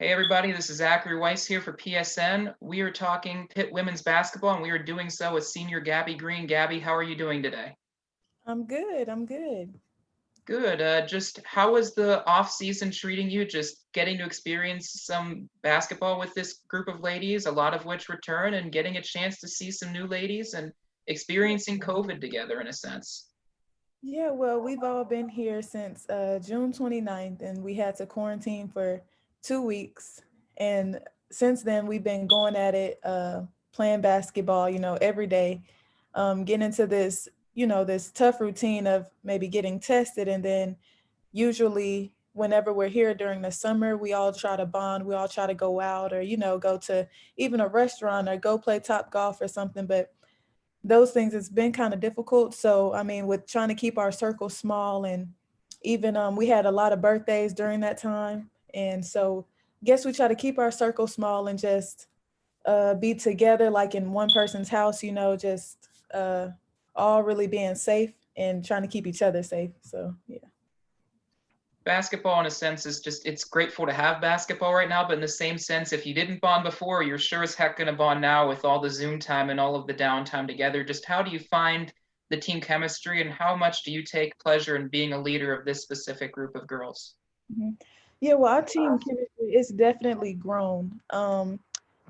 Hey everybody, this is Zachary Weiss here for PSN. We are talking Pitt women's basketball, and we are doing so with senior Gabbie Green. Gabbie, how are you doing today? I'm good. I'm good. Good. Just how was the off season treating you? Just getting to experience some basketball with this group of ladies, a lot of which return, and getting a chance to see some new ladies and experiencing COVID together in a sense. Yeah, well, we've all been here since June 29th, and we had to quarantine for 2 weeks. And since then, we've been going at it, playing basketball, every day, getting into this tough routine of maybe getting tested. And then usually, whenever we're here during the summer, we all try to bond, we all try to go out or, go to even a restaurant or go play top golf or something. But those things it's been kind of difficult. So I mean, with trying to keep our circle small, and even we had a lot of birthdays during that time, and so guess we try to keep our circle small and just be together like in one person's house, just all really being safe and trying to keep each other safe. So yeah. Basketball in a sense is just it's grateful to have basketball right now, but in the same sense, if you didn't bond before, you're sure as heck gonna bond now with all the Zoom time and all of the downtime together. Just how do you find the team chemistry, and how much do you take pleasure in being a leader of this specific group of girls? Mhm. Yeah, well, our team chemistry is definitely grown.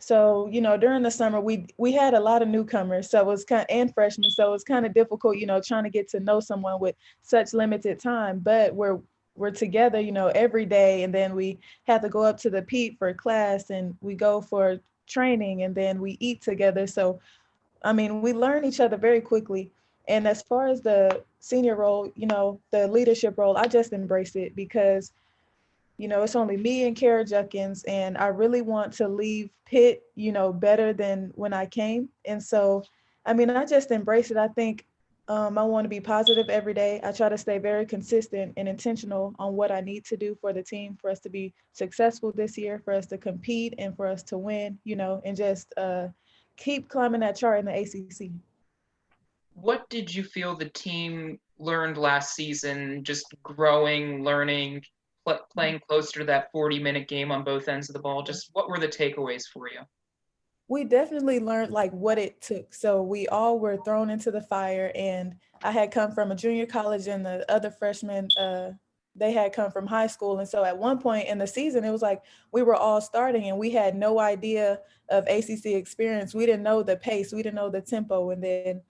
So during the summer we had a lot of newcomers, so it was and freshmen, so it was kind of difficult, trying to get to know someone with such limited time. But we're together, every day, and then we have to go up to the Pete for class, and we go for training, and then we eat together. So I mean, we learn each other very quickly. And as far as the senior role, the leadership role, I just embrace it because it's only me and Kara Junkins, and I really want to leave Pitt, better than when I came. And so, I mean, I just embrace it. I think I want to be positive every day. I try to stay very consistent and intentional on what I need to do for the team for us to be successful this year, for us to compete, and for us to win, and just keep climbing that chart in the ACC. What did you feel the team learned last season, just growing, learning, playing closer to that 40-minute game on both ends of the ball? Just what were the takeaways for you? We definitely learned like what it took. So we all were thrown into the fire, and I had come from a junior college, and the other freshmen, they had come from high school. And so at one point in the season, it was like we were all starting, and we had no idea of ACC experience. We didn't know the pace, we didn't know the tempo, and then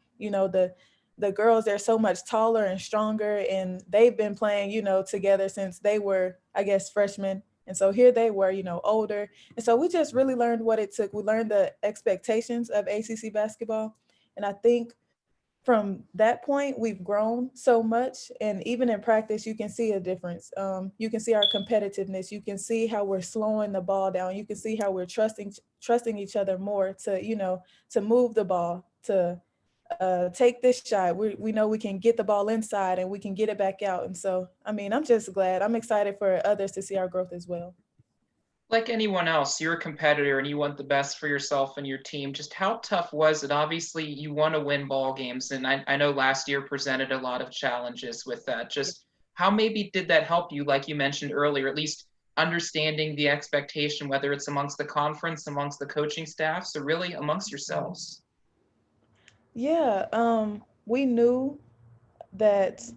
the girls, they're so much taller and stronger, and they've been playing together since they were, I guess, freshmen. And so here they were, older, and so we just really learned what it took. We learned the expectations of ACC basketball. And I think from that point, we've grown so much. And even in practice, you can see a difference. You can see our competitiveness. You can see how we're slowing the ball down. You can see how we're trusting each other more to, to move the ball, to take this shot. We know we can get the ball inside and we can get it back out. And so, I mean, I'm just glad. I'm excited for others to see our growth as well. Like anyone else, you're a competitor and you want the best for yourself and your team. Just how tough was it? Obviously, you want to win ball games, and I know last year presented a lot of challenges with that. Just how maybe did that help you, like you mentioned earlier, at least understanding the expectation, whether it's amongst the conference, amongst the coaching staffs, or really amongst yourselves? Yeah, we knew that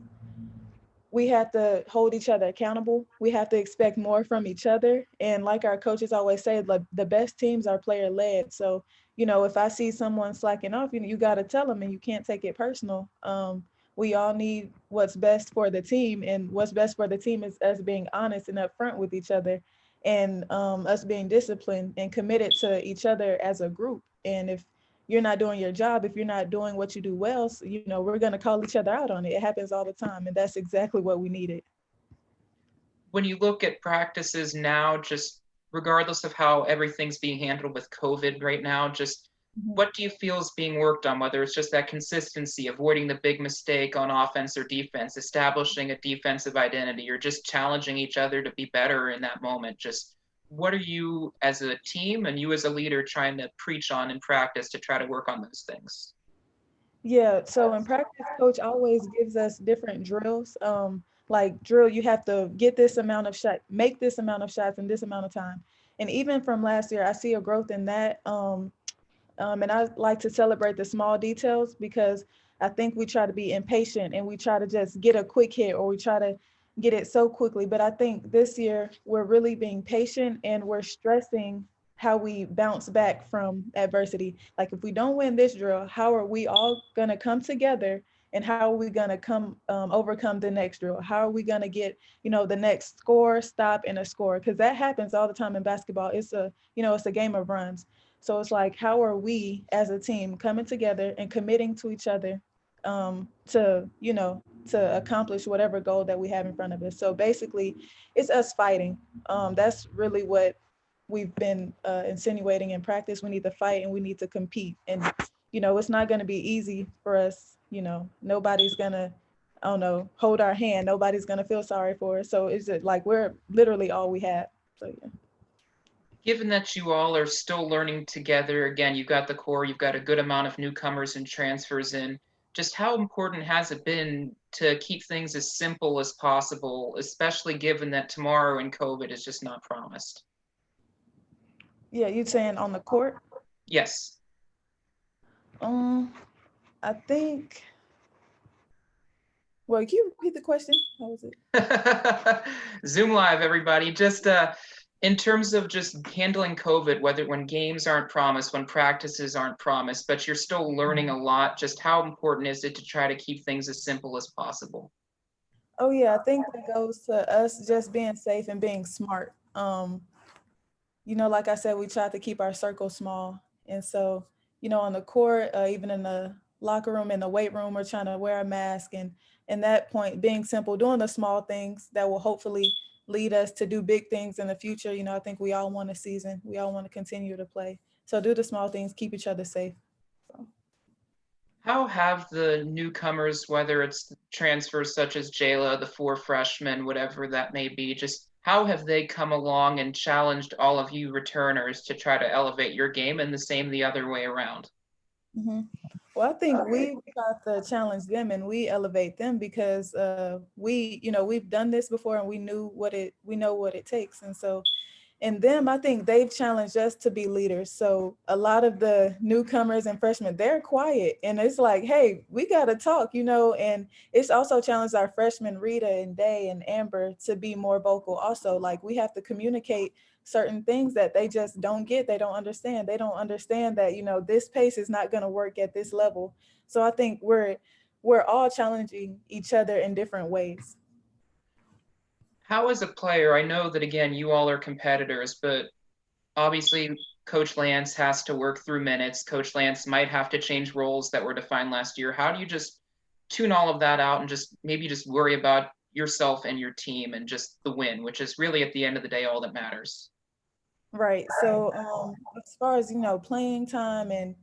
we have to hold each other accountable. We have to expect more from each other. And like our coaches always say, like the best teams are player led. So, if I see someone slacking off, you got to tell them, and you can't take it personal. We all need what's best for the team, and what's best for the team is us being honest and upfront with each other, and us being disciplined and committed to each other as a group. And if you're not doing your job, if you're not doing what you do well, so, we're going to call each other out on it. It happens all the time, and that's exactly what we needed. When you look at practices now, just regardless of how everything's being handled with COVID right now, just Mhm. what do you feel is being worked on? Whether it's just that consistency, avoiding the big mistake on offense or defense, establishing a defensive identity, or just challenging each other to be better in that moment. Just what are you as a team and you as a leader trying to preach on in practice to try to work on those things? Yeah, so in practice, coach always gives us different drills. Like drill, you have to get this amount of shot, make this amount of shots in this amount of time. And even from last year, I see a growth in that. And I like to celebrate the small details because I think we try to be impatient and we try to just get a quick hit or we try to get it so quickly. But I think this year we're really being patient and we're stressing how we bounce back from adversity. Like if we don't win this drill, how are we all going to come together and how are we going to come overcome the next drill? How are we going to get, the next score, stop, and a score? Because that happens all the time in basketball. It's a game of runs. So it's like, how are we as a team coming together and committing to each other to accomplish whatever goal that we have in front of us? So basically, it's us fighting. That's really what we've been insinuating in practice. We need to fight and we need to compete. And, it's not going to be easy for us. Nobody's going to, I don't know, hold our hand. Nobody's going to feel sorry for us. So it's just like we're literally all we have. So, yeah. Given that you all are still learning together, again, you've got the core, you've got a good amount of newcomers and transfers in, just how important has it been to keep things as simple as possible, especially given that tomorrow and COVID is just not promised? Yeah, you saying on the court? Yes. I think. Well, can you repeat the question? How was it? Zoom Live, everybody. Just in terms of just handling COVID, whether when games aren't promised, when practices aren't promised, but you're still learning a lot, just how important is it to try to keep things as simple as possible? Oh yeah, I think that goes to us just being safe and being smart. Like I said, we try to keep our circle small. And so, on the court, even in the locker room, in the weight room, we're trying to wear a mask. And that point, being simple, doing the small things that will hopefully lead us to do big things in the future. I think we all want a season. We all want to continue to play. So do the small things, keep each other safe. So. How have the newcomers, whether it's transfers such as Jayla, the 4 freshmen, whatever that may be, just how have they come along and challenged all of you returners to try to elevate your game, and the same the other way around? Mm-hmm. Well, I think we got to challenge them and we elevate them because we've done this before and we know what it takes. And so in them, I think they've challenged us to be leaders. So a lot of the newcomers and freshmen, they're quiet and it's like, hey, we got to talk, and it's also challenged our freshmen, Rita and Day and Amber, to be more vocal. Also, like we have to communicate certain things that they just don't get. They don't understand. They don't understand that, this pace is not going to work at this level. So I think we're all challenging each other in different ways. How, as a player, I know that, again, you all are competitors, but obviously Coach Lance has to work through minutes. Coach Lance might have to change roles that were defined last year. How do you just tune all of that out and just maybe just worry about yourself and your team and just the win, which is really at the end of the day all that matters? Right. So as far as, playing time and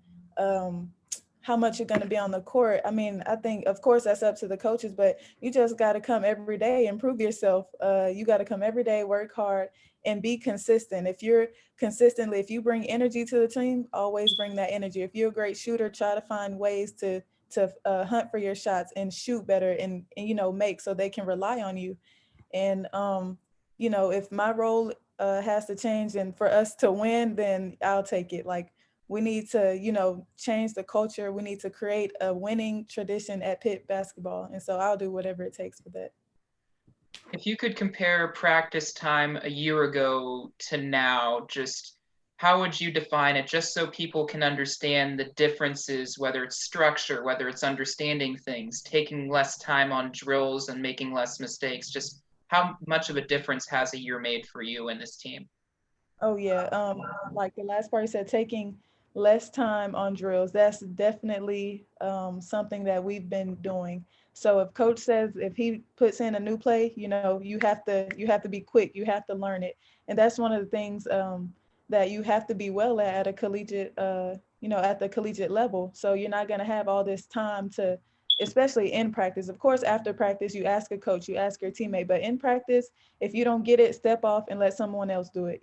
how much you're going to be on the court, I mean, I think, of course, that's up to the coaches, but you just got to come every day and prove yourself. You got to come every day, work hard, and be consistent. If you bring energy to the team, always bring that energy. If you're a great shooter, try to find ways to hunt for your shots and shoot better and make so they can rely on you. And, if my role has to change and for us to win, then I'll take it. Like we need to, change the culture. We need to create a winning tradition at Pitt basketball. And so I'll do whatever it takes for that. If you could compare practice time a year ago to now, just how would you define it, just so people can understand the differences, whether it's structure, whether it's understanding things, taking less time on drills and making less mistakes, just how much of a difference has a year made for you and this team? Oh yeah. Like the last part you said, taking less time on drills. That's definitely something that we've been doing. So if coach says if he puts in a new play, you have to be quick. You have to learn it, and that's one of the things that you have to be well at a collegiate, at the collegiate level. So you're not going to have all this time to, especially in practice. Of course, after practice, you ask a coach, you ask your teammate, but in practice, if you don't get it, step off and let someone else do it.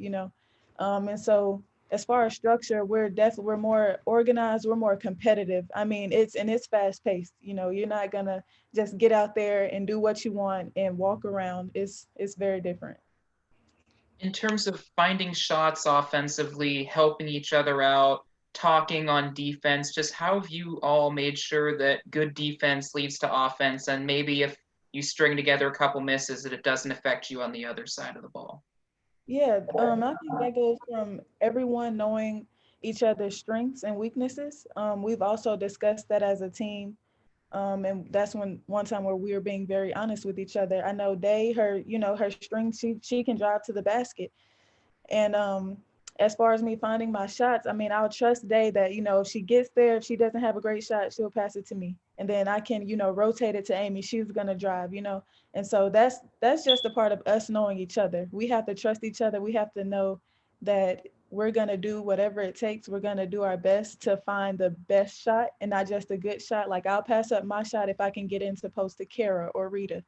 And so as far as structure, we're more organized, we're more competitive. I mean, it's fast paced. You're not gonna just get out there and do what you want and walk around. It's very different. In terms of finding shots offensively, helping each other out, talking on defense, just how have you all made sure that good defense leads to offense, and maybe if you string together a couple misses that it doesn't affect you on the other side of the ball? Yeah, I think that goes from everyone knowing each other's strengths and weaknesses. We've also discussed that as a team. And that's when one time where we were being very honest with each other. I know her strength, she can drive to the basket. And as far as me finding my shots, I mean, I'll trust Day that, if she gets there, if she doesn't have a great shot, she'll pass it to me. And then I can, rotate it to Amy. She's gonna drive. And so that's just a part of us knowing each other. We have to trust each other. We have to know that we're gonna do whatever it takes. We're gonna do our best to find the best shot and not just a good shot. Like I'll pass up my shot if I can get into post to Kara or Rita.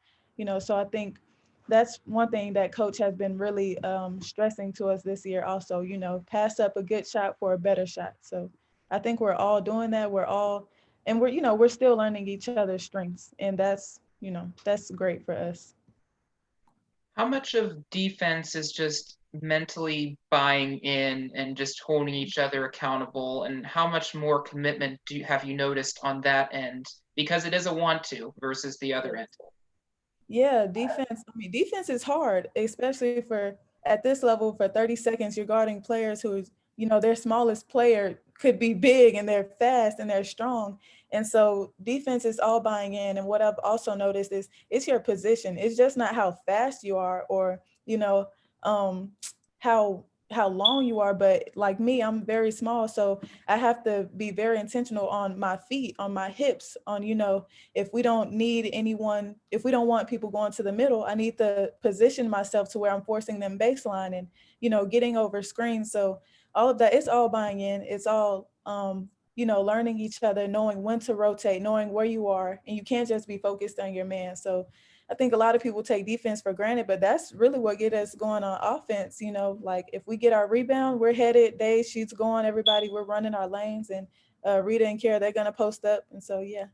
So I think that's one thing that coach has been really stressing to us this year also, pass up a good shot for a better shot. So I think we're all doing that. We're still learning each other's strengths, and that's great for us. How much of defense is just mentally buying in and just holding each other accountable, and how much more commitment have you noticed on that end, because it is a want to versus the other end? Yeah, defense. I mean, defense is hard, especially for at this level for 30 seconds, you're guarding players who's, their smallest player could be big and they're fast and they're strong. And so defense is all buying in. And what I've also noticed is it's your position. It's just not how fast you are or, um, how how long you are, but like me, I'm very small. So I have to be very intentional on my feet, on my hips, on, if we don't need anyone, if we don't want people going to the middle, I need to position myself to where I'm forcing them baseline and, getting over screens. So all of that, it's all buying in. It's all, learning each other, knowing when to rotate, knowing where you are, and you can't just be focused on your man. So I think a lot of people take defense for granted, but that's really what get us going on offense. Like if we get our rebound, we're headed, Day, she's going, everybody, we're running our lanes, and Rita and Kara, they're gonna post up. And so yeah.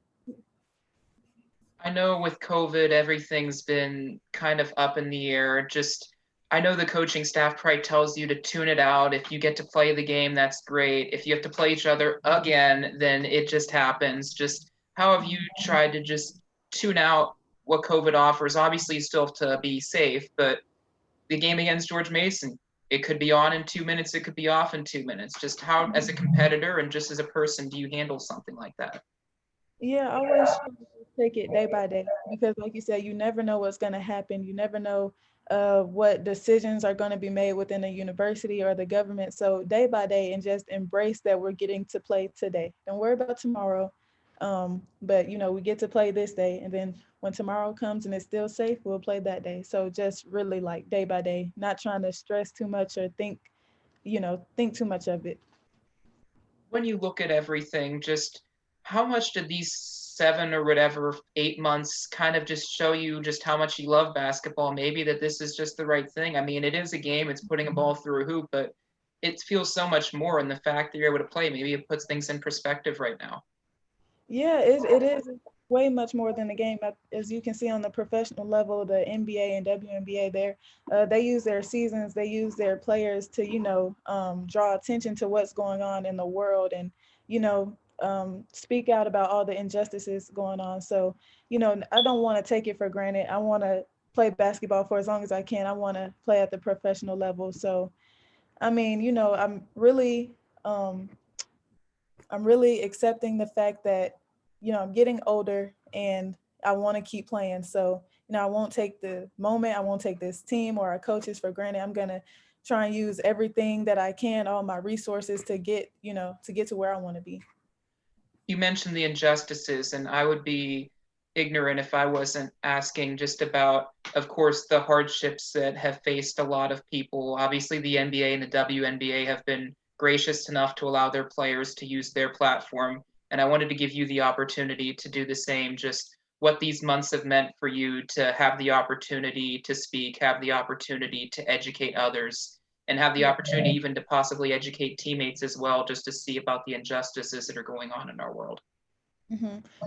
I know with COVID, everything's been kind of up in the air. Just, I know the coaching staff probably tells you to tune it out. If you get to play the game, that's great. If you have to play each other again, then it just happens. Just how have you tried to just tune out what COVID offers? Obviously, you still have to be safe, but the game against George Mason, it could be on in 2 minutes, it could be off in 2 minutes. Just how, as a competitor and just as a person, do you handle something like that? Yeah, I always try to take it day by day because, like you said, you never know what's going to happen. You never know what decisions are going to be made within the university or the government. So, day by day, and just embrace that we're getting to play today. Don't worry about tomorrow. But, we get to play this day. And then when tomorrow comes and it's still safe, we'll play that day. So, just really like day by day, not trying to stress too much or think too much of it. When you look at everything, just how much did these 7 or whatever 8 months kind of just show you just how much you love basketball? Maybe that this is just the right thing. I mean, it is a game, it's putting a ball through a hoop, but it feels so much more. And the fact that you're able to play, maybe it puts things in perspective right now. Yeah, it is way much more than the game. As you can see on the professional level, the NBA and WNBA, they use their seasons, they use their players to, draw attention to what's going on in the world and, speak out about all the injustices going on. So, I don't want to take it for granted. I want to play basketball for as long as I can. I want to play at the professional level. So, I mean, um, I'm really accepting the fact that, I'm getting older and I want to keep playing. So, I won't take the moment, I won't take this team or our coaches for granted. I'm going to try and use everything that I can, all my resources to get to where I want to be. You mentioned the injustices, and I would be ignorant if I wasn't asking just about, of course, the hardships that have faced a lot of people. Obviously, the NBA and the WNBA have been gracious enough to allow their players to use their platform. And I wanted to give you the opportunity to do the same, just what these months have meant for you to have the opportunity to speak, have the opportunity to educate others, and have the opportunity even to possibly educate teammates as well, just to see about the injustices that are going on in our world.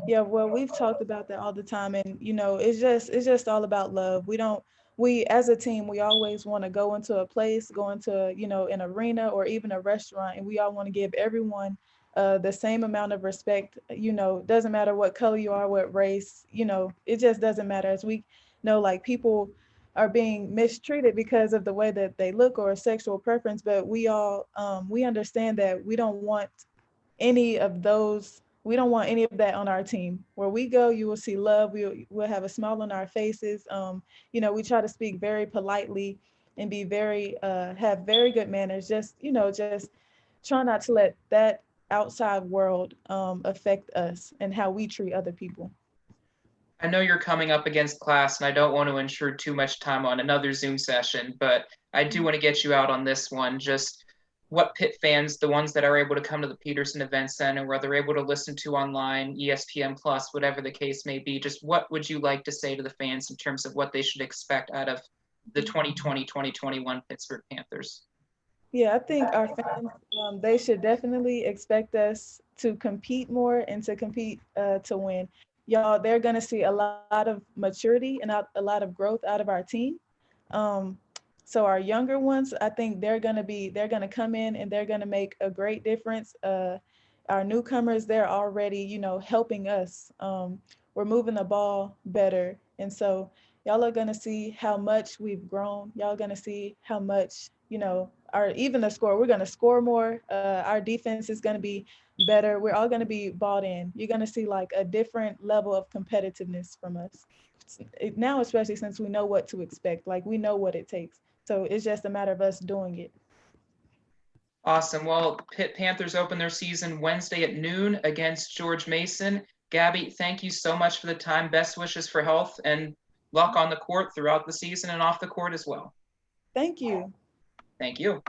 Yeah, well, we've talked about that all the time, and it's just all about love. We don't we as a team, we always want to go into a place, go into, an arena or even a restaurant, and we all want to give everyone the same amount of respect. Doesn't matter what color you are, what race, it just doesn't matter. As we know, like, people are being mistreated because of the way that they look or sexual preference, but we understand that we don't want any of that on our team. Where we go, you will see love. We'll have a smile on our faces. We try to speak very politely and be have very good manners. Just try not to let that outside world affect us and how we treat other people. I know you're coming up against class, and I don't want to intrude too much time on another Zoom session, but I do want to get you out on this one. Just what Pitt fans, the ones that are able to come to the Peterson Event Center, where they're able to listen to online, ESPN Plus, whatever the case may be, just what would you like to say to the fans in terms of what they should expect out of the 2020-2021 Pittsburgh Panthers? Yeah, I think our fans, they should definitely expect us to compete more and to compete to win. Y'all, they're going to see a lot of maturity and a lot of growth out of our team. Um, so our younger ones, I think they're going to come in and they're going to make a great difference. Our newcomers, they're already, helping us. We're moving the ball better. And so y'all are going to see how much we've grown. Y'all going to see how much, our even the score, we're going to score more. Our defense is going to be better. We're all going to be bought in. You're going to see like a different level of competitiveness from us now, especially since we know what to expect. Like, we know what it takes. So it's just a matter of us doing it. Awesome. Well, Pitt Panthers open their season Wednesday at noon against George Mason. Gabbie, thank you so much for the time. Best wishes for health and luck on the court throughout the season and off the court as well. Thank you. Thank you.